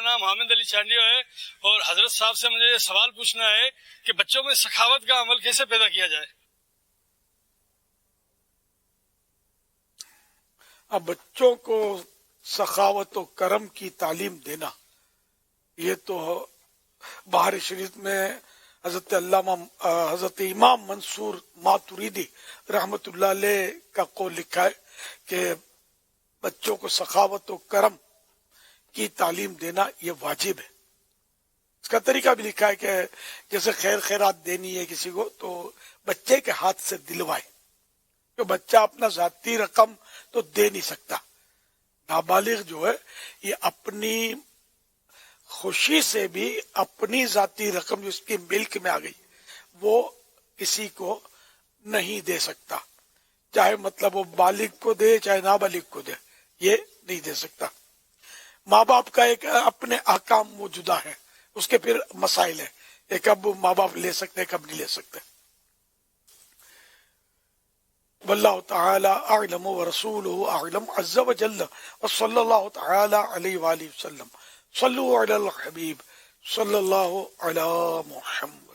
میرا نام حامد علی چانڈیو ہے اور حضرت صاحب سے مجھے یہ سوال پوچھنا ہے کہ بچوں میں سخاوت کا عمل کیسے پیدا کیا جائے؟ اب بچوں کو سخاوت و کرم کی تعلیم دینا، یہ تو بہار شریف میں حضرت امام منصور ماتریدی رحمت اللہ علیہ کا قول لکھا ہے کہ بچوں کو سخاوت و کرم کی تعلیم دینا یہ واجب ہے۔ اس کا طریقہ بھی لکھا ہے کہ جیسے خیرات دینی ہے کسی کو تو بچے کے ہاتھ سے دلوائے، تو بچہ اپنا ذاتی رقم تو دے نہیں سکتا، نابالغ جو ہے یہ اپنی خوشی سے بھی اپنی ذاتی رقم جو اس کی ملک میں آ گئی وہ کسی کو نہیں دے سکتا، چاہے مطلب وہ بالغ کو دے چاہے نابالغ کو دے، یہ نہیں دے سکتا۔ ماں باپ کا ایک اپنے احکام وہ جدا ہے، اس کے پھر مسائل ہیں کہ کب ماں باپ لے سکتے کب نہیں لے سکتے۔ واللہ تعالی اعلم ورسولہ اعلم عز وجل وصلی اللہ تعالی علیہ وآلہ وسلم۔ صلو علی الحبیب صلی اللہ علی محمد۔